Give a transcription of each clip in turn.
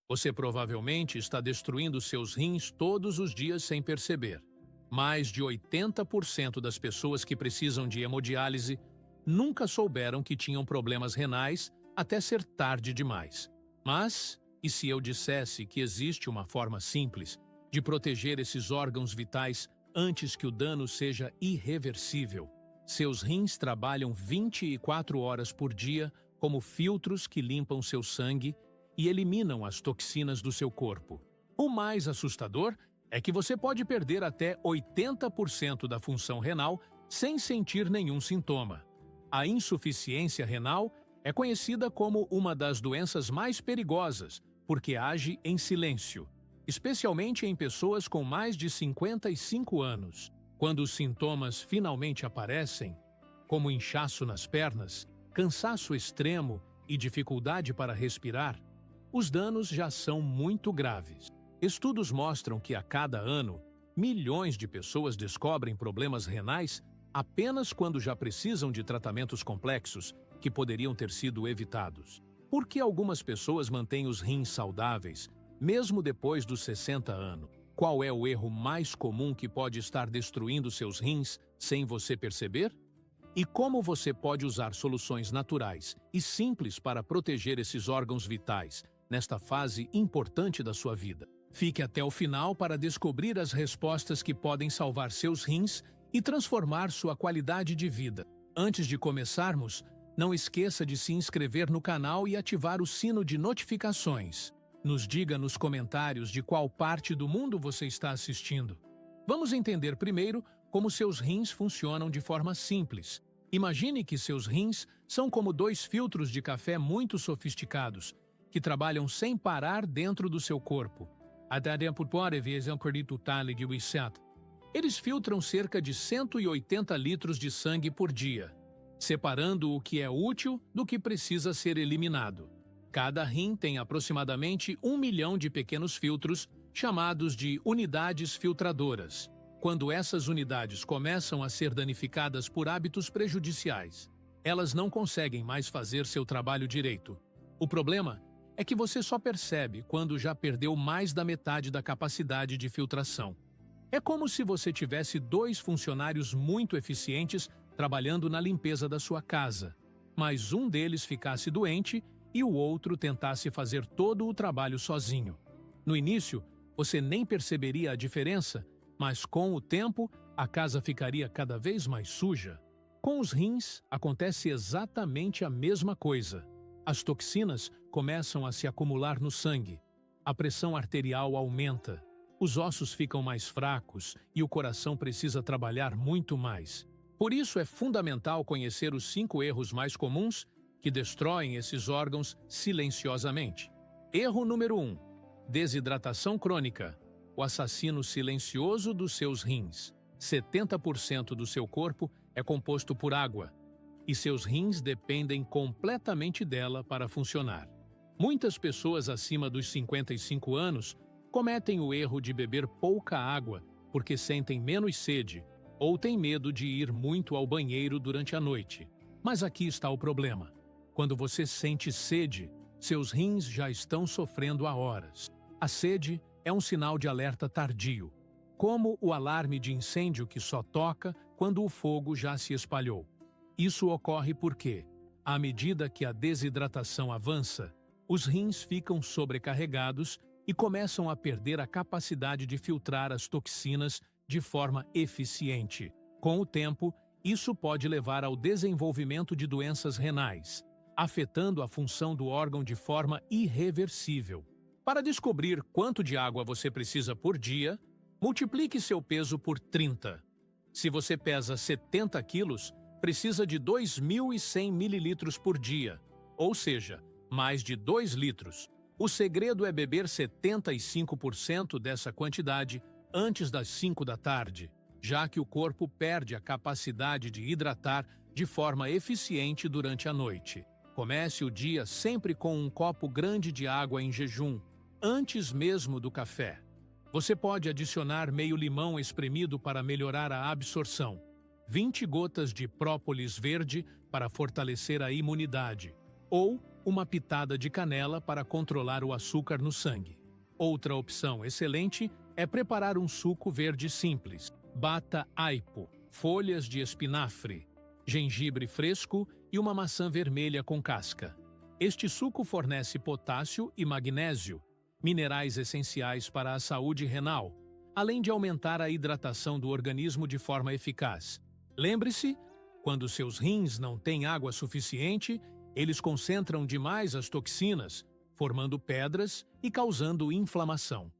Você provavelmente está destruindo seus rins todos os dias sem perceber. Mais de 80% das pessoas que precisam de hemodiálise nunca souberam que tinham problemas renais até ser tarde demais. Mas, e se eu dissesse que existe uma forma simples de proteger esses órgãos vitais antes que o dano seja irreversível? Seus rins trabalham 24 horas por dia como filtros que limpam seu sangue e eliminam as toxinas do seu corpo. O mais assustador é que você pode perder até 80% da função renal sem sentir nenhum sintoma. A insuficiência renal é conhecida como uma das doenças mais perigosas porque age em silêncio, especialmente em pessoas com mais de 55 anos. Quando os sintomas finalmente aparecem, como inchaço nas pernas, cansaço extremo e dificuldade para respirar, os danos já são muito graves. Estudos mostram que a cada ano, milhões de pessoas descobrem problemas renais apenas quando já precisam de tratamentos complexos que poderiam ter sido evitados. Por que algumas pessoas mantêm os rins saudáveis, mesmo depois dos 60 anos? Qual é o erro mais comum que pode estar destruindo seus rins sem você perceber? E como você pode usar soluções naturais e simples para proteger esses órgãos vitais nesta fase importante da sua vida? Fique até o final para descobrir as respostas que podem salvar seus rins e transformar sua qualidade de vida. Antes de começarmos, não esqueça de se inscrever no canal e ativar o sino de notificações. Nos diga nos comentários de qual parte do mundo você está assistindo. Vamos entender primeiro como seus rins funcionam de forma simples. Imagine que seus rins são como dois filtros de café muito sofisticados, que trabalham sem parar dentro do seu corpo. Eles filtram cerca de 180 litros de sangue por dia, separando o que é útil do que precisa ser eliminado. Cada rim tem aproximadamente 1 milhão de pequenos filtros, chamados de unidades filtradoras. Quando essas unidades começam a ser danificadas por hábitos prejudiciais, elas não conseguem mais fazer seu trabalho direito. O problema é que você só percebe quando já perdeu mais da metade da capacidade de filtração. É como se você tivesse dois funcionários muito eficientes trabalhando na limpeza da sua casa, mas um deles ficasse doente e o outro tentasse fazer todo o trabalho sozinho. No início, você nem perceberia a diferença, mas com o tempo, a casa ficaria cada vez mais suja. Com os rins, acontece exatamente a mesma coisa. As toxinas começam a se acumular no sangue, a pressão arterial aumenta, os ossos ficam mais fracos e o coração precisa trabalhar muito mais. Por isso é fundamental conhecer os 5 erros mais comuns que destroem esses órgãos silenciosamente. Erro número 1. Desidratação crônica, o assassino silencioso dos seus rins. 70% do seu corpo é composto por água, e seus rins dependem completamente dela para funcionar. Muitas pessoas acima dos 55 anos cometem o erro de beber pouca água porque sentem menos sede ou têm medo de ir muito ao banheiro durante a noite. Mas aqui está o problema. Quando você sente sede, seus rins já estão sofrendo há horas. A sede é um sinal de alerta tardio, como o alarme de incêndio que só toca quando o fogo já se espalhou. Isso ocorre porque, à medida que a desidratação avança, os rins ficam sobrecarregados e começam a perder a capacidade de filtrar as toxinas de forma eficiente. Com o tempo, isso pode levar ao desenvolvimento de doenças renais, afetando a função do órgão de forma irreversível. Para descobrir quanto de água você precisa por dia, multiplique seu peso por 30. Se você pesa 70 quilos, precisa de 2.100 mililitros por dia, ou seja, mais de 2 litros. O segredo é beber 75% dessa quantidade antes das 5 da tarde, já que o corpo perde a capacidade de hidratar de forma eficiente durante a noite. Comece o dia sempre com um copo grande de água em jejum, antes mesmo do café. Você pode adicionar meio limão espremido para melhorar a absorção, 20 gotas de própolis verde para fortalecer a imunidade, ou uma pitada de canela para controlar o açúcar no sangue. Outra opção excelente é preparar um suco verde simples. Bata aipo, folhas de espinafre, gengibre fresco e uma maçã vermelha com casca. Este suco fornece potássio e magnésio, minerais essenciais para a saúde renal, além de aumentar a hidratação do organismo de forma eficaz. Lembre-se, quando seus rins não têm água suficiente, eles concentram demais as toxinas, formando pedras e causando inflamação.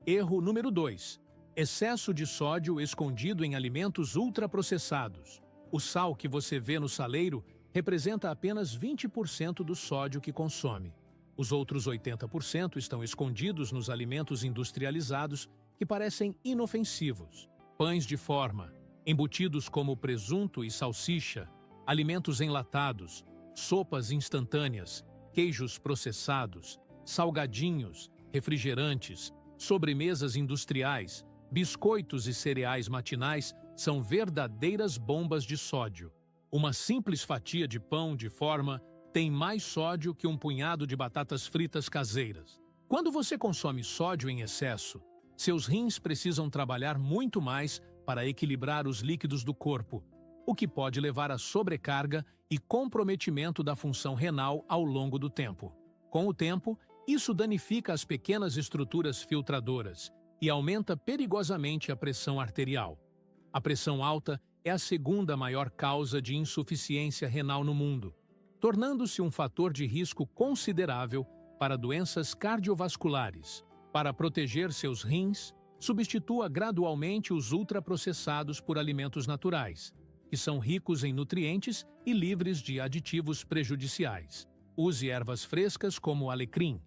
Erro número 2. Excesso de sódio escondido em alimentos ultraprocessados. O sal que você vê no saleiro representa apenas 20% do sódio que consome. Os outros 80% estão escondidos nos alimentos industrializados que parecem inofensivos. Pães de forma, embutidos como presunto e salsicha, alimentos enlatados, sopas instantâneas, queijos processados, salgadinhos, refrigerantes, sobremesas industriais, biscoitos e cereais matinais são verdadeiras bombas de sódio. Uma simples fatia de pão de forma tem mais sódio que um punhado de batatas fritas caseiras. Quando você consome sódio em excesso, seus rins precisam trabalhar muito mais para equilibrar os líquidos do corpo, o que pode levar a sobrecarga e comprometimento da função renal ao longo do tempo. Com o tempo, isso danifica as pequenas estruturas filtradoras e aumenta perigosamente a pressão arterial. A pressão alta é a segunda maior causa de insuficiência renal no mundo, tornando-se um fator de risco considerável para doenças cardiovasculares. Para proteger seus rins, substitua gradualmente os ultraprocessados por alimentos naturais, que são ricos em nutrientes e livres de aditivos prejudiciais. Use ervas frescas como alecrim,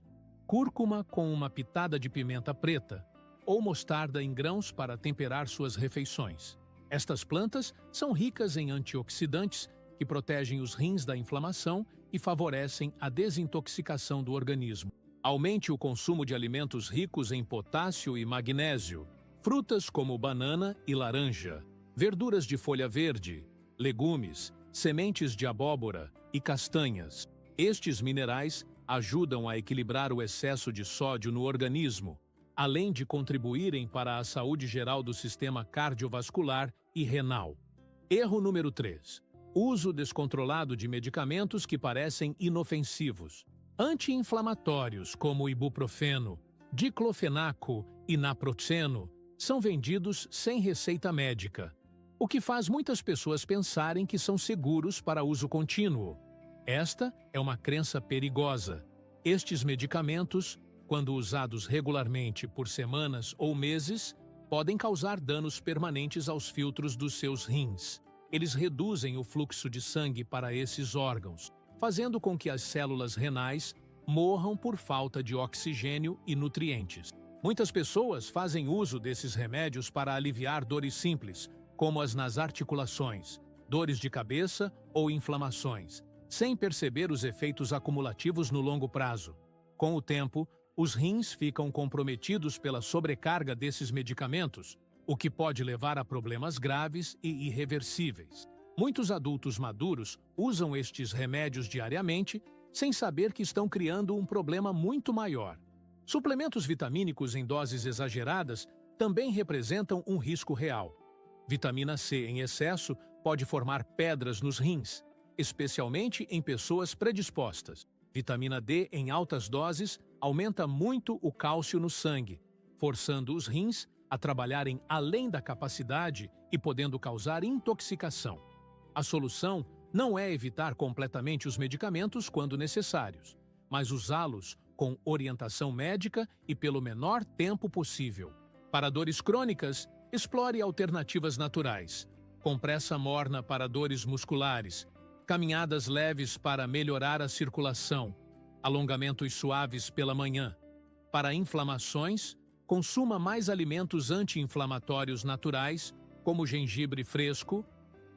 cúrcuma com uma pitada de pimenta preta ou mostarda em grãos para temperar suas refeições. Estas plantas são ricas em antioxidantes que protegem os rins da inflamação e favorecem a desintoxicação do organismo. Aumente o consumo de alimentos ricos em potássio e magnésio, frutas como banana e laranja, verduras de folha verde, legumes, sementes de abóbora e castanhas. Estes minerais ajudam a equilibrar o excesso de sódio no organismo, além de contribuírem para a saúde geral do sistema cardiovascular e renal. Erro número 3. Uso descontrolado de medicamentos que parecem inofensivos. Anti-inflamatórios como ibuprofeno, diclofenaco e naproxeno são vendidos sem receita médica, o que faz muitas pessoas pensarem que são seguros para uso contínuo. Esta é uma crença perigosa. Estes medicamentos, quando usados regularmente por semanas ou meses, podem causar danos permanentes aos filtros dos seus rins. Eles reduzem o fluxo de sangue para esses órgãos, fazendo com que as células renais morram por falta de oxigênio e nutrientes. Muitas pessoas fazem uso desses remédios para aliviar dores simples, como as nas articulações, dores de cabeça ou inflamações, sem perceber os efeitos acumulativos no longo prazo. Com o tempo, os rins ficam comprometidos pela sobrecarga desses medicamentos, o que pode levar a problemas graves e irreversíveis. Muitos adultos maduros usam estes remédios diariamente sem saber que estão criando um problema muito maior. Suplementos vitamínicos em doses exageradas também representam um risco real. Vitamina C em excesso pode formar pedras nos rins, especialmente em pessoas predispostas. Vitamina D em altas doses aumenta muito o cálcio no sangue, forçando os rins a trabalharem além da capacidade e podendo causar intoxicação. A solução não é evitar completamente os medicamentos quando necessários, mas usá-los com orientação médica e pelo menor tempo possível. Para dores crônicas, explore alternativas naturais. Compressa morna para dores musculares, caminhadas leves para melhorar a circulação, alongamentos suaves pela manhã. Para inflamações, consuma mais alimentos anti-inflamatórios naturais, como gengibre fresco,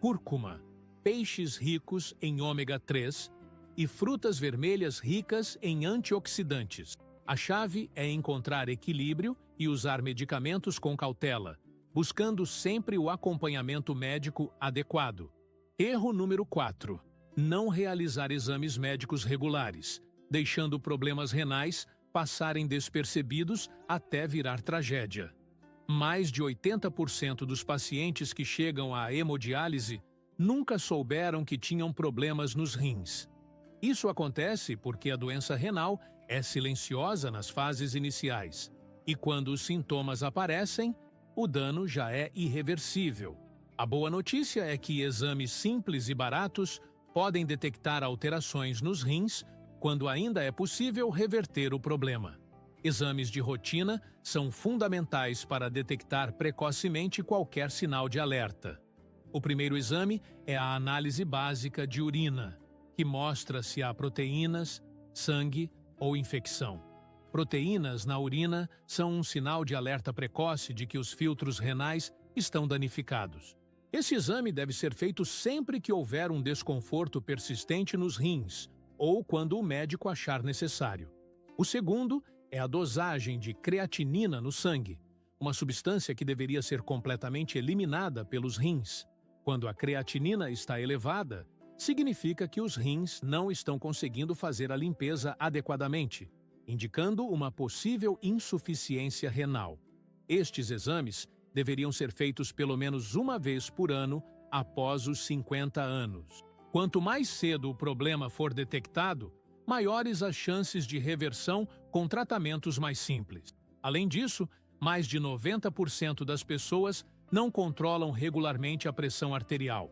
cúrcuma, peixes ricos em ômega 3 e frutas vermelhas ricas em antioxidantes. A chave é encontrar equilíbrio e usar medicamentos com cautela, buscando sempre o acompanhamento médico adequado. Erro número 4. Não realizar exames médicos regulares. deixando problemas renais passarem despercebidos até virar tragédia. Mais de 80% dos pacientes que chegam à hemodiálise nunca souberam que tinham problemas nos rins. Isso acontece porque a doença renal é silenciosa nas fases iniciais, e quando os sintomas aparecem, o dano já é irreversível. A boa notícia é que exames simples e baratos podem detectar alterações nos rins quando ainda é possível reverter o problema. Exames de rotina são fundamentais para detectar precocemente qualquer sinal de alerta. O primeiro exame é a análise básica de urina, que mostra se há proteínas, sangue ou infecção. Proteínas na urina são um sinal de alerta precoce de que os filtros renais estão danificados. Esse exame deve ser feito sempre que houver um desconforto persistente nos rins ou quando o médico achar necessário. O segundo é a dosagem de creatinina no sangue, uma substância que deveria ser completamente eliminada pelos rins. Quando a creatinina está elevada, significa que os rins não estão conseguindo fazer a limpeza adequadamente, indicando uma possível insuficiência renal. Estes exames deveriam ser feitos pelo menos uma vez por ano após os 50 anos. Quanto mais cedo o problema for detectado, maiores as chances de reversão com tratamentos mais simples. Além disso, mais de 90% das pessoas não controlam regularmente a pressão arterial.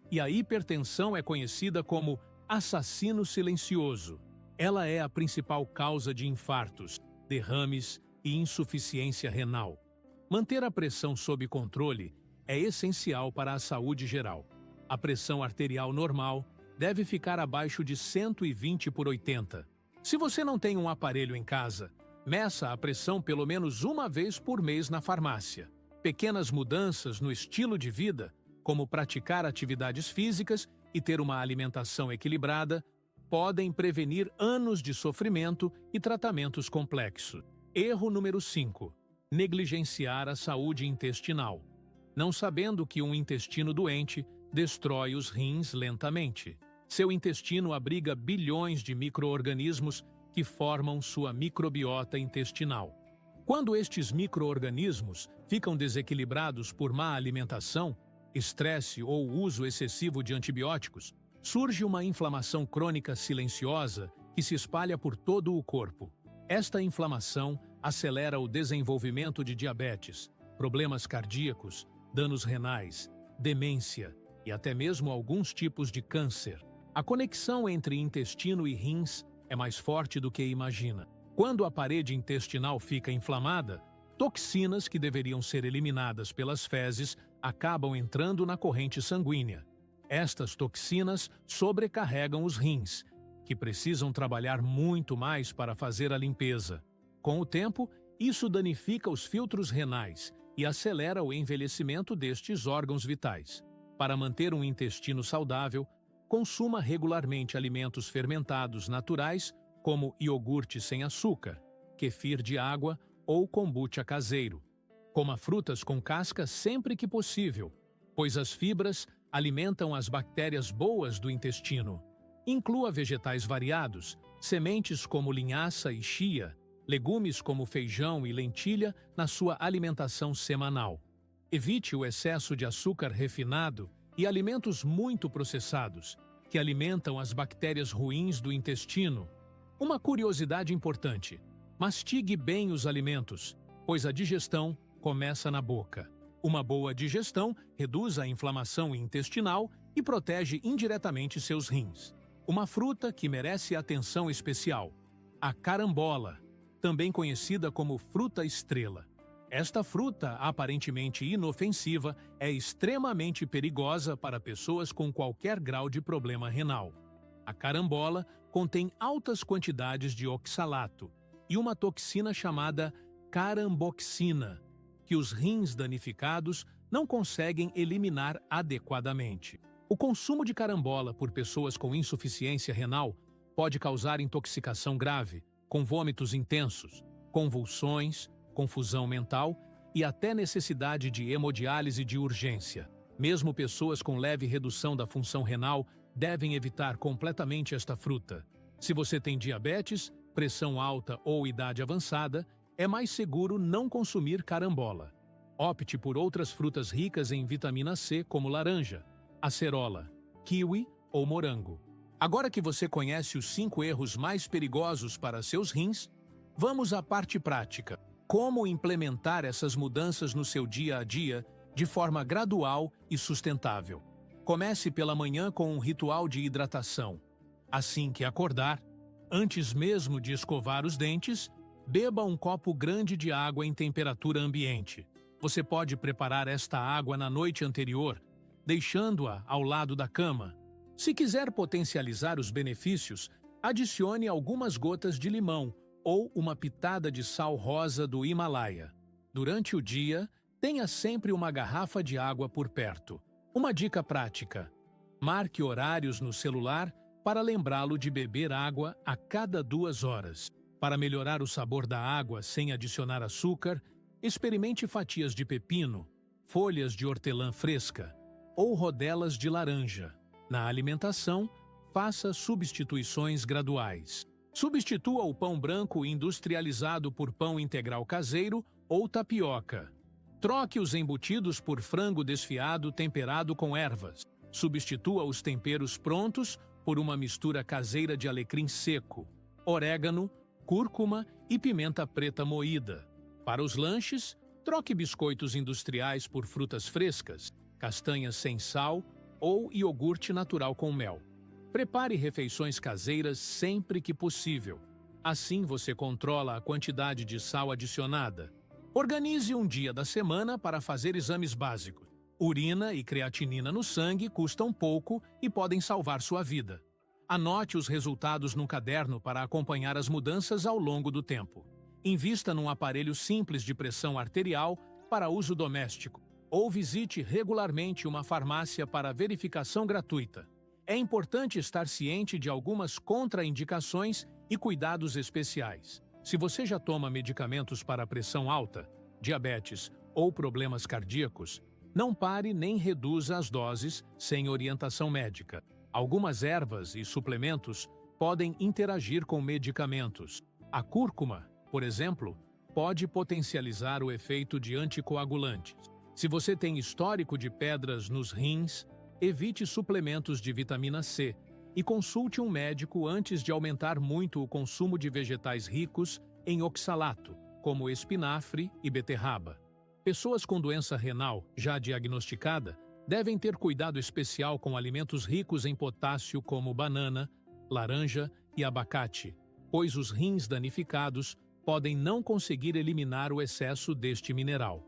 E a hipertensão é conhecida como assassino silencioso. Ela é a principal causa de infartos, derrames e insuficiência renal. Manter a pressão sob controle é essencial para a saúde geral. A pressão arterial normal deve ficar abaixo de 120/80. Se você não tem um aparelho em casa, meça a pressão pelo menos uma vez por mês na farmácia. Pequenas mudanças no estilo de vida, como praticar atividades físicas e ter uma alimentação equilibrada, podem prevenir anos de sofrimento e tratamentos complexos. Erro número 5. Negligenciar a saúde intestinal. Não sabendo que um intestino doente destrói os rins lentamente. Seu intestino abriga bilhões de micro-organismos que formam sua microbiota intestinal. Quando estes micro-organismos ficam desequilibrados por má alimentação, estresse ou uso excessivo de antibióticos, surge uma inflamação crônica silenciosa que se espalha por todo o corpo. Esta inflamação acelera o desenvolvimento de diabetes, problemas cardíacos, danos renais, demência e até mesmo alguns tipos de câncer. A conexão entre intestino e rins é mais forte do que imagina. Quando a parede intestinal fica inflamada, toxinas que deveriam ser eliminadas pelas fezes acabam entrando na corrente sanguínea. Estas toxinas sobrecarregam os rins, que precisam trabalhar muito mais para fazer a limpeza. Com o tempo, isso danifica os filtros renais e acelera o envelhecimento destes órgãos vitais. Para manter um intestino saudável, consuma regularmente alimentos fermentados naturais, como iogurte sem açúcar, kefir de água ou kombucha caseiro. Coma frutas com casca sempre que possível, pois as fibras alimentam as bactérias boas do intestino. Inclua vegetais variados, sementes como linhaça e chia, legumes como feijão e lentilha na sua alimentação semanal. Evite o excesso de açúcar refinado e alimentos muito processados, que alimentam as bactérias ruins do intestino. Uma curiosidade importante: mastigue bem os alimentos, pois a digestão começa na boca. Uma boa digestão reduz a inflamação intestinal e protege indiretamente seus rins. Uma fruta que merece atenção especial: a carambola, também conhecida como fruta estrela. Esta fruta, aparentemente inofensiva, é extremamente perigosa para pessoas com qualquer grau de problema renal. A carambola contém altas quantidades de oxalato e uma toxina chamada caramboxina, que os rins danificados não conseguem eliminar adequadamente. O consumo de carambola por pessoas com insuficiência renal pode causar intoxicação grave, com vômitos intensos, convulsões, confusão mental e até necessidade de hemodiálise de urgência. Mesmo pessoas com leve redução da função renal devem evitar completamente esta fruta. Se você tem diabetes, pressão alta ou idade avançada, é mais seguro não consumir carambola. Opte por outras frutas ricas em vitamina C, como laranja, acerola, kiwi ou morango. Agora que você conhece os 5 erros mais perigosos para seus rins, vamos à parte prática. Como implementar essas mudanças no seu dia a dia de forma gradual e sustentável? Comece pela manhã com um ritual de hidratação. Assim que acordar, antes mesmo de escovar os dentes, beba um copo grande de água em temperatura ambiente. Você pode preparar esta água na noite anterior, deixando-a ao lado da cama. Se quiser potencializar os benefícios, adicione algumas gotas de limão ou uma pitada de sal rosa do Himalaia. Durante o dia, tenha sempre uma garrafa de água por perto. Uma dica prática: marque horários no celular para lembrá-lo de beber água a cada 2 horas. Para melhorar o sabor da água sem adicionar açúcar, experimente fatias de pepino, folhas de hortelã fresca ou rodelas de laranja. Na alimentação, faça substituições graduais. Substitua o pão branco industrializado por pão integral caseiro ou tapioca. Troque os embutidos por frango desfiado temperado com ervas. Substitua os temperos prontos por uma mistura caseira de alecrim seco, orégano, cúrcuma e pimenta preta moída. Para os lanches, troque biscoitos industriais por frutas frescas, castanhas sem sal ou iogurte natural com mel. Prepare refeições caseiras sempre que possível. Assim você controla a quantidade de sal adicionada. Organize um dia da semana para fazer exames básicos. Urina e creatinina no sangue custam pouco e podem salvar sua vida. Anote os resultados num caderno para acompanhar as mudanças ao longo do tempo. Invista num aparelho simples de pressão arterial para uso doméstico ou visite regularmente uma farmácia para verificação gratuita. É importante estar ciente de algumas contraindicações e cuidados especiais. Se você já toma medicamentos para pressão alta, diabetes ou problemas cardíacos, não pare nem reduza as doses sem orientação médica. Algumas ervas e suplementos podem interagir com medicamentos. A cúrcuma, por exemplo, pode potencializar o efeito de anticoagulantes. Se você tem histórico de pedras nos rins, evite suplementos de vitamina C e consulte um médico antes de aumentar muito o consumo de vegetais ricos em oxalato, como espinafre e beterraba. Pessoas com doença renal já diagnosticada devem ter cuidado especial com alimentos ricos em potássio como banana, laranja e abacate, pois os rins danificados podem não conseguir eliminar o excesso deste mineral.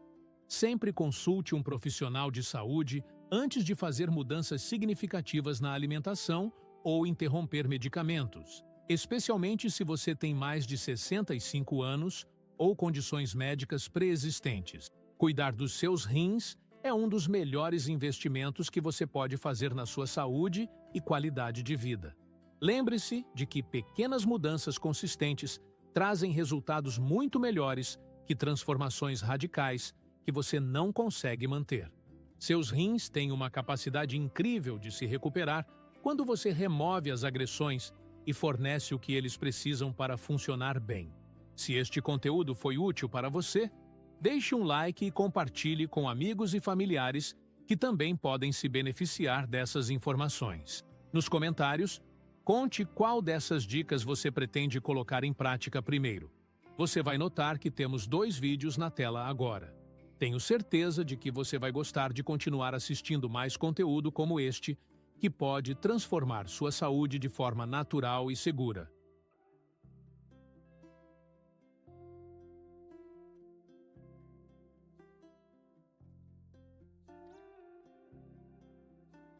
Sempre consulte um profissional de saúde antes de fazer mudanças significativas na alimentação ou interromper medicamentos, especialmente se você tem mais de 65 anos ou condições médicas pré-existentes. Cuidar dos seus rins é um dos melhores investimentos que você pode fazer na sua saúde e qualidade de vida. Lembre-se de que pequenas mudanças consistentes trazem resultados muito melhores que transformações radicais que você não consegue manter. Seus rins têm uma capacidade incrível de se recuperar quando você remove as agressões e fornece o que eles precisam para funcionar bem. Se este conteúdo foi útil para você, deixe um like e compartilhe com amigos e familiares que também podem se beneficiar dessas informações. Nos comentários, conte qual dessas dicas você pretende colocar em prática primeiro. Você vai notar que temos 2 vídeos na tela agora. Tenho certeza de que você vai gostar de continuar assistindo mais conteúdo como este, que pode transformar sua saúde de forma natural e segura.